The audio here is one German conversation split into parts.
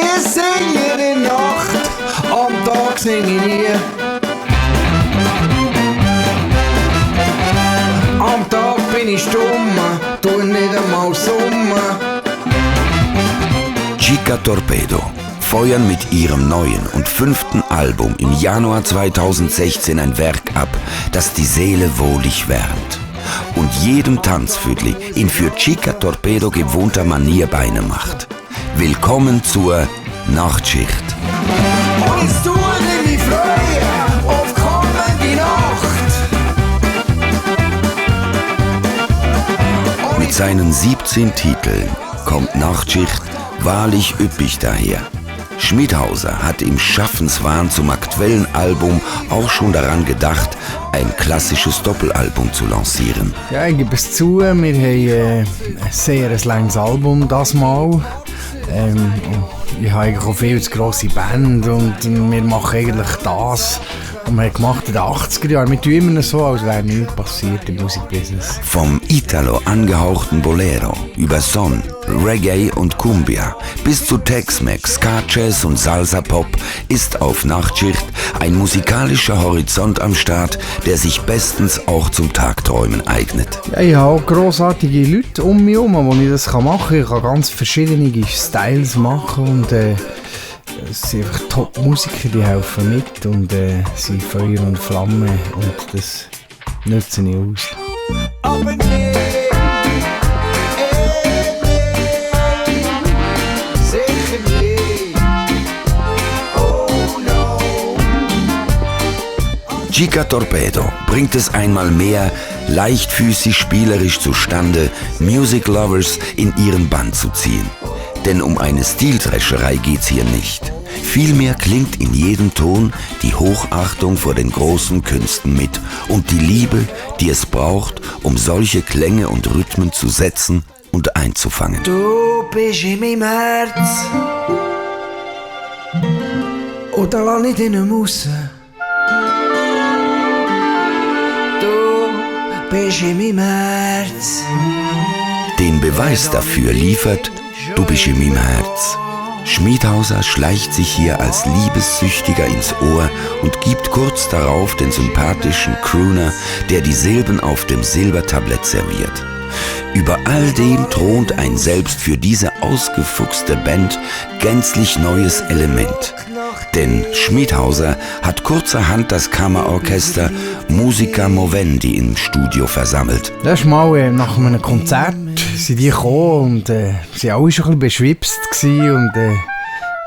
Ich singe in Nacht, am Tag singe ich nie. Am Tag bin ich stumm, tu nicht einmal summen. Chica Torpedo feuern mit ihrem neuen und 5. Album im Januar 2016 ein Werk ab, das die Seele wohlig wärmt und jedem Tanzviertel in für Chica Torpedo gewohnter Manier Beine macht. Willkommen zur Nachtschicht. Und jetzt tue ich mich freuen auf kommende Nacht. Mit seinen 17 Titeln kommt Nachtschicht wahrlich üppig daher. Schmidhauser hat im Schaffenswahn zum aktuellen Album auch schon daran gedacht, ein klassisches Doppelalbum zu lancieren. Ja, ich gebe es zu, wir haben ein sehr langes Album das Mal. Ich habe eigentlich auch viel zu grosse Band und wir machen eigentlich das, was wir gemacht in den 80er Jahren. Wir tun immer so, als wäre nichts passiert im Musikbusiness. Vom Italo angehauchten Bolero über Son, Reggae und Cumbia bis zu Tex-Mex, Ska-Jazz und Salsa-Pop ist auf Nachtschicht ein musikalischer Horizont am Start, der sich bestens auch zum Tagträumen eignet. Ja, ich habe auch grossartige Leute um mich herum, wo ich das machen kann. Ich kann ganz verschiedene Styles machen und es sind einfach Top-Musiker, die helfen mit und sind Feuer und Flamme und das nutzen ich aus. Aber nee, sicher nie. Oh no. Chica Torpedo bringt es einmal mehr leichtfüßig spielerisch zustande, Music Lovers in ihren Bann zu ziehen. Denn um eine Stiltrescherei geht's hier nicht. Vielmehr klingt in jedem Ton die Hochachtung vor den großen Künsten mit und die Liebe, die es braucht, um solche Klänge und Rhythmen zu setzen und einzufangen. Du bist in meinem Herz und da lass ich dich nicht raus. Du bist in meinem Herz. Den Beweis dafür liefert Du bist in meinem Herz. Schmidhauser schleicht sich hier als Liebessüchtiger ins Ohr und gibt kurz darauf den sympathischen Crooner, der die Silben auf dem Silbertablett serviert. Über all dem thront ein selbst für diese ausgefuchste Band gänzlich neues Element. Denn Schmidhauser hat kurzerhand das Kammerorchester Musica Movendi im Studio versammelt. Das ist mal nach einem Konzert sind die gekommen und sie waren alle schon ein bisschen beschwipst und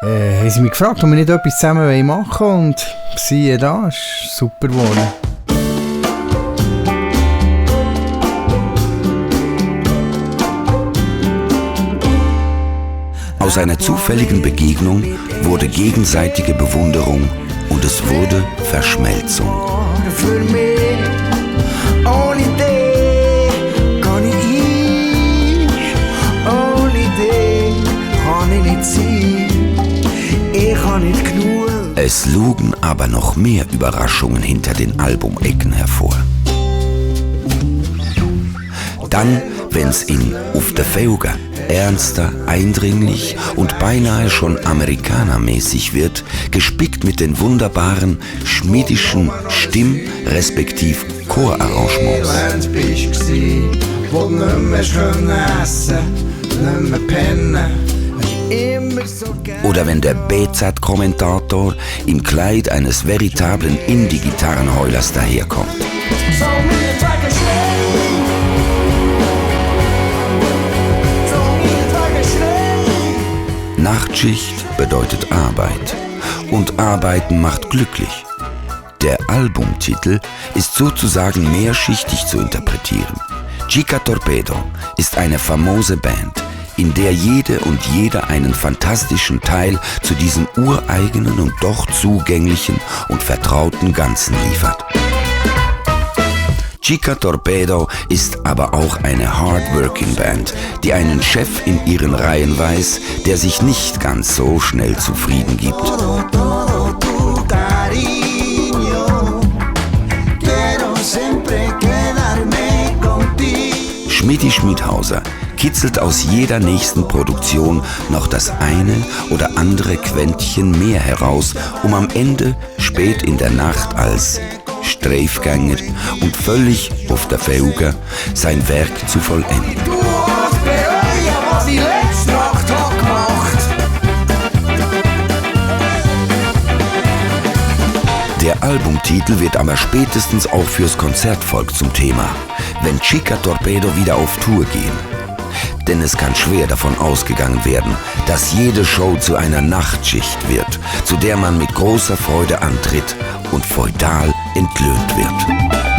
haben sie mich gefragt, ob wir nicht etwas zusammen machen wollen und siehe da, es ist super geworden. Aus einer zufälligen Begegnung wurde gegenseitige Bewunderung und es wurde Verschmelzung. Für mich, ohne dich kann ich, ohne dich kann ich nicht sein, ich kann nicht genug. Es lugen aber noch mehr Überraschungen hinter den Albumecken hervor. Dann, wenn's in Auf der Feuga ernster, eindringlich und beinahe schon amerikanermäßig wird, gespickt mit den wunderbaren schmidischen Stimm- respektiv Chorarrangements. Elend bist gsi, wo du nicht mehr schön essen, nicht mehr pennen, immer so gern. Oder wenn der BZ-Kommentator im Kleid eines veritablen Indie-Gitarrenheulers daherkommt. So mir Tage schnell. Nachtschicht bedeutet Arbeit und Arbeiten macht glücklich. Der Albumtitel ist sozusagen mehrschichtig zu interpretieren. Chica Torpedo ist eine famose Band, in der jede und jeder einen fantastischen Teil zu diesem ureigenen und doch zugänglichen und vertrauten Ganzen liefert. Chica Torpedo ist aber auch eine Hardworking-Band, die einen Chef in ihren Reihen weiß, der sich nicht ganz so schnell zufrieden gibt. Schmidhauser kitzelt aus jeder nächsten Produktion noch das eine oder andere Quäntchen mehr heraus, um am Ende spät in der Nacht als Streifgänger und völlig auf der Felge sein Werk zu vollenden. Du hast bereuen, was ich letzte Nacht hab gemacht. Der Albumtitel wird aber spätestens auch fürs Konzertvolk zum Thema, wenn Chica Torpedo wieder auf Tour gehen. Denn es kann schwer davon ausgegangen werden, dass jede Show zu einer Nachtschicht wird, zu der man mit großer Freude antritt und feudal entlöhnt wird.